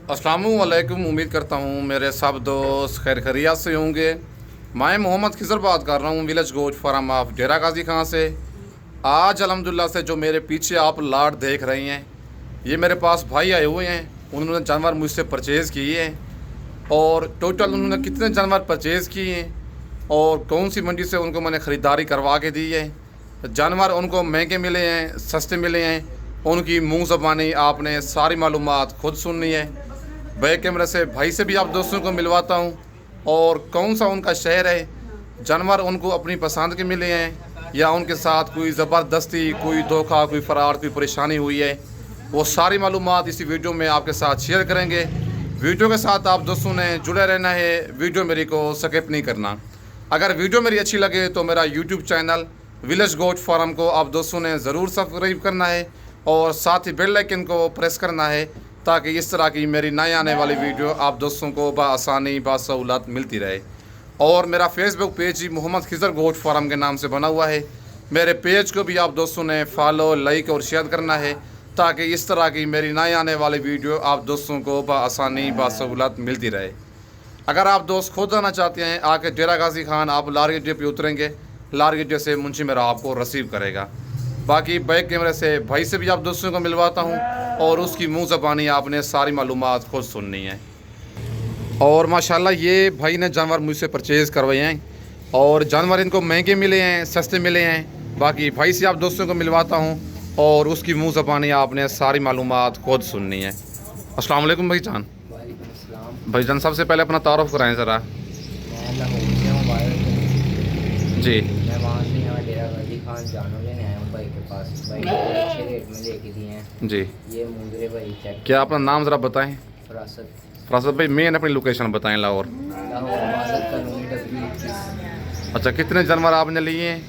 अस्सलामुअलैकुम। उम्मीद करता हूँ मेरे सब दोस्त खैर खैरियत से होंगे। मैं मोहम्मद खिज़र बात कर रहा हूँ विलेज गोट फार्म ऑफ डेरा गाजी खां से। आज अल्हम्दुलिल्लाह से जो मेरे पीछे आप लाट देख रहे हैं, ये मेरे पास भाई आए हुए हैं। उन्होंने जानवर मुझसे परचेज़ किए हैं और टोटल उन्होंने कितने जानवर परचेज़ किए हैं और कौन सी मंडी से उनको मैंने ख़रीदारी करवा के दी है। जानवर उनको महंगे मिले हैं, सस्ते मिले हैं, उनकी मुँह ज़बानी आपने सारी मालूमात खुद सुननी है। बैक कैमरे से भाई से भी आप दोस्तों को मिलवाता हूँ और कौन सा उनका शहर है, जानवर उनको अपनी पसंद के मिले हैं या उनके साथ कोई ज़बरदस्ती, कोई धोखा, कोई फ़राड, कोई परेशानी हुई है, वो सारी मालूमात इसी वीडियो में आपके साथ शेयर करेंगे। वीडियो के साथ आप दोस्तों ने जुड़े रहना है, वीडियो मेरी को स्किप नहीं करना। अगर वीडियो मेरी अच्छी लगे तो मेरा YouTube channel village goat farm को आप दोस्तों ने ज़रूर सब्सक्राइब करना है और साथ ही बेल आइकन को प्रेस करना है ताकि इस तरह की मेरी नई आने वाली वीडियो आप दोस्तों को बआसानी बासहूलत मिलती रहे। और मेरा फेसबुक पेज ही मोहम्मद खिज़र गोट फार्म के नाम से बना हुआ है। मेरे पेज को भी आप दोस्तों ने फॉलो, लाइक और शेयर करना है ताकि इस तरह की मेरी नई आने वाली वीडियो आप दोस्तों को बआसानी बासहूलत मिलती रहे। अगर आप दोस्त खुद आना चाहते हैं, आके डेरा गाजी खान आप लार गेटे पर उतरेंगे, लार गेटे से मुंशी मेरा आपको रिसीव करेगा। बाकी बैक कैमरे से भाई से भी आप दोस्तों को मिलवाता हूँ और उसकी मुँह ज़बानी आपने सारी मालूमात खुद सुननी है। और माशाल्लाह ये भाई ने जानवर मुझसे परचेज़ करवाए हैं और जानवर इनको महंगे मिले हैं, सस्ते मिले हैं। बाकी भाई से आप दोस्तों को मिलवाता हूँ और उसकी मुँह ज़बानी आपने सारी मालूमात खुद सुननी है। अस्सलाम वालेकुम भाई जान। भाई जान सबसे पहले अपना तारुफ कराएँ ज़रा। जी मैं वहाँ से यहाँ डेरा गाजी खान जानवर लेने आया हूँ भाई के पास। भाई अच्छे रेट में लेके दिए हैं जी। ये मुंदरे भाई चेक। क्या अपना नाम ज़रा बताएं। फरासत। फरासत भाई मेन अपनी लोकेशन बताएं। लाहौर इबादत कॉलोनी W21। अच्छा, कितने जानवर आपने लिए हैं?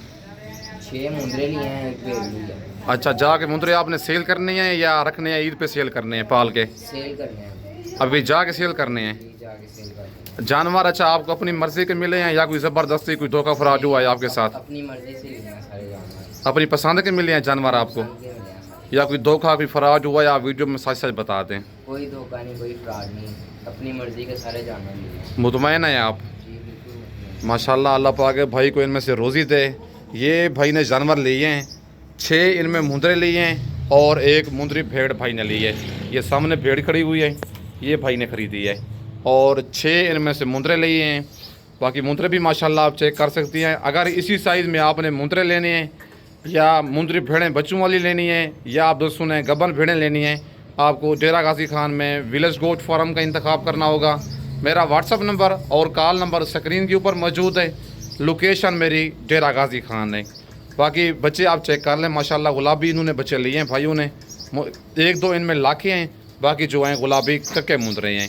6 मुंदरे लिए हैं, एक भेड़ ली है। अच्छा, जाके मुंदरे आपने सेल करने हैं या रखने हैं, ईद पे सेल करने हैं पाल के? सेल करने हैं अभी जाके सेल करने हैं जाके सेल करने हैं। जानवर। अच्छा, आपको अपनी मर्ज़ी के मिले हैं या कोई ज़बरदस्ती, कोई धोखा फराज हुआ है आपके साथ? अपनी मर्जी से लिए हैं सारे जानवर, अपनी पसंद के मिले हैं जानवर आपको पसंद के मिले हैं सारे। या कोई धोखा, कोई फराज हुआ या वीडियो में सच सच बता दें? कोई धोखा नहीं, कोई फ्रॉड नहीं, अपनी मर्जी के सारे जानवर लिए हैं। मुतमईन है आप? जी बिल्कुल। माशाल्लाह, अल्लाह पाक है भाई को इनमें से रोज़ी दे। ये भाई ने जानवर लिए हैं, 6 इनमें मुंदरे लिए हैं और एक मुंदरी भेड़ भाई ने ली है। ये सामने भेड़ खड़ी हुई है, ये भाई ने ख़रीदी है और 6 इनमें से मुंदरे लिए हैं। बाकी मुंदरे भी माशाल्लाह आप चेक कर सकती हैं। अगर इसी साइज़ में आपने मुंदरे लेने हैं या मुंदरी भेड़ें बच्चों वाली लेनी है या आप दोस्तों ने गबन भेड़ें लेनी हैं, आपको डेरा गाजी खान में विलेज गोट फार्म का इंतखाब करना होगा। मेरा व्हाट्सअप नंबर और कॉल नंबर स्क्रीन के ऊपर मौजूद है। लोकेशन मेरी डेरा गाजी खान है। बाकी बच्चे आप चेक कर लें, माशाल्लाह गुलाबी इन्होंने बच्चे लिए हैं भाइयों ने। 1-2 इनमें लाखे हैं, बाकी जो हैं गुलाबी कक्के मुंदरे हैं।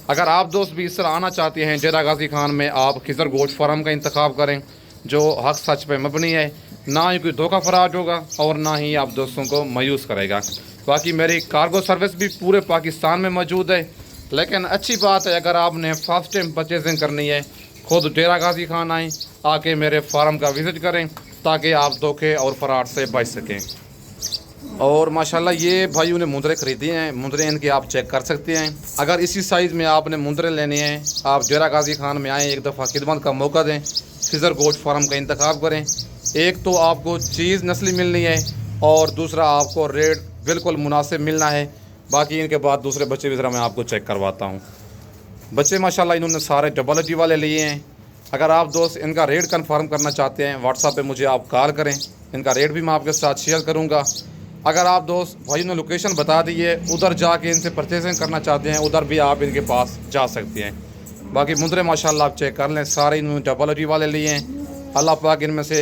अगर आप दोस्त भी इस तरह आना चाहते हैं डेरा गाजी खान में, आप खिज़र गोट फार्म का इंतखाब करें जो हक सच पे मबनी है, ना ही कोई धोखा फराज होगा और ना ही आप दोस्तों को मायूस करेगा। बाकी मेरी कार्गो सर्विस भी पूरे पाकिस्तान में मौजूद है। लेकिन अच्छी बात है, अगर आपने फर्स्ट टाइम परचेजिंग करनी है, खुद डेरा गाजी खान आएँ, आके मेरे फार्म का विज़िट करें ताकि आप धोखे और फराड से बच सकें। और माशाल्लाह ये भाइयों ने मुंदरे ख़रीदे हैं, मुंदरे इनके आप चेक कर सकते हैं। अगर इसी साइज़ में आपने मुंदरे लेने हैं, आप डेरा गाजी खान में आएँ, एक दफ़ा खिदमत का मौका दें, खिज़र गोट फार्म का इंतखाब करें। एक तो आपको चीज़ नस्ली मिलनी है और दूसरा आपको रेट बिल्कुल मुनासिब मिलना है। बाकी इनके बाद दूसरे बच्चे भी ज़रा मैं आपको चेक करवाता हूँ। बच्चे माशाल्लाह इन्होंने सारे डबल एजी वाले लिए हैं। अगर आप दोस्त इनका रेट कंफर्म करना चाहते हैं, व्हाट्सएप पे मुझे आप कॉल करें, इनका रेट भी मैं आपके साथ शेयर करूँगा। अगर आप दोस्त भाई ने लोकेशन बता दी है, उधर जाके इनसे परचेजिंग करना चाहते हैं, उधर भी आप इनके पास जा सकते हैं। बाकी मुंदरे माशाल्लाह आप चेक कर लें, सारे इन्होंने डबल एजी वाले लिए हैं। अल्लाह पाक इनमें से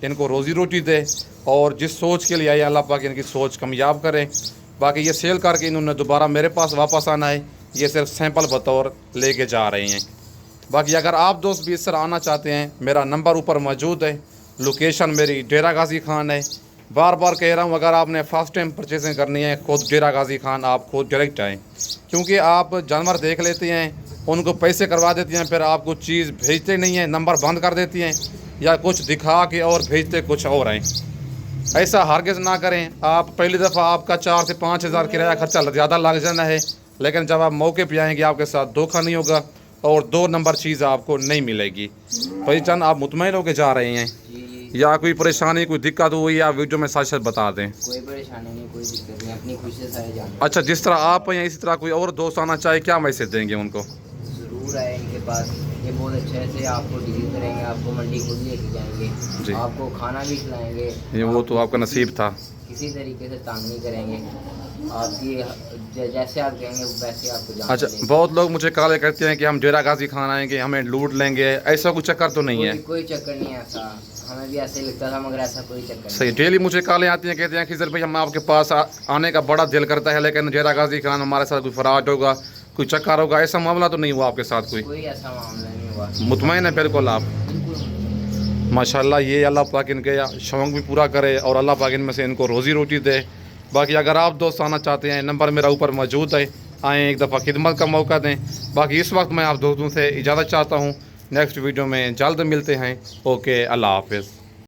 इनको रोज़ी रोटी दे और जिस सोच के लिए आए अल्लाह पाक इनकी सोच कामयाब करें। बाकी ये सेल करके इन्होंने दोबारा मेरे पास वापस आना है, ये सिर्फ सैंपल बतौर लेके जा रहे हैं। बाकी अगर आप दोस्त भी इस तरह आना चाहते हैं, मेरा नंबर ऊपर मौजूद है। लोकेशन मेरी डेरा गाजी खान है। बार बार कह रहा हूँ, अगर आपने फर्स्ट टाइम परचेजिंग करनी है, खुद डेरा गाजी खान आप खुद डायरेक्ट आएँ, क्योंकि आप जानवर देख लेते हैं, उनको पैसे करवा देती हैं, फिर आपको चीज़ भेजते नहीं हैं, नंबर बंद कर देती हैं या कुछ दिखा के और भेजते कुछ और हैं। ऐसा हरगिज़ ना करें। आप पहली दफ़ा आपका 4 से 5 हज़ार किराया खर्चा ज़्यादा लग जाना है, लेकिन जब आप मौके पे आएंगे आपके साथ धोखा नहीं होगा और 2 नंबर चीज़ आपको नहीं मिलेगी। भाईजान आप मुतमईन होकर जा रहे हैं जी या कोई परेशानी कोई दिक्कत हुई या वीडियो में साथ साथ बता दें। कोई परेशानी नहीं, कोई दिक्कत नहीं, अपनी खुशी से सारे जानवर। अच्छा, जिस तरह आप हैं इसी तरह कोई और दोस्त आना चाहे क्या मैसेज देंगे उनको? ज़रूर आए इनके पास, ये बहुत अच्छे से आपको डील करेंगे, आपको मंडी खुद लेके जाएंगे, जी। आपको खाना भी खिलाएंगे। ये वो तो आपका नसीब था। किसी तरीके से तंग नहीं करेंगे, आपकी जैसे आप कहेंगे वैसे आपको जाना अच्छा, देंगे। बहुत लोग मुझे कॉल करते हैं कि हम डेरा गाजी खाना आएंगे, हमें लूट लेंगे, ऐसा कुछ चक्कर तो नहीं है? कोई चक्कर नहीं है ऐसा, हमें भी ऐसे ही लगता था मगर ऐसा कोई चक्कर नहीं। सही, डेली मुझे कॉलें आती हैं, कहते हैं खिजर भाई हम आपके पास आने का बड़ा दिल करता है लेकिन डेरा गाजी खान हमारे साथ कोई फराड होगा, कोई चक्कर होगा, ऐसा मामला तो नहीं हुआ आपके साथ कोई? कोई ऐसा मामला नहीं हुआ, मुतमईन है बिल्कुल आप? बिल्कुल। माशाल्लाह, ये अल्लाह पाक इनके शौक़ भी पूरा करे और अल्लाह पाक इनमें से इनको रोज़ी रोटी दे। बाकी अगर आप दोस्त आना चाहते हैं, नंबर मेरा ऊपर मौजूद है, आएँ एक दफ़ा खिदमत का मौका दें। बाकी इस वक्त मैं आप दोस्तों से इजाज़त चाहता हूँ, नेक्स्ट वीडियो में जल्द मिलते हैं। ओके, अल्लाह हाफ़िज़।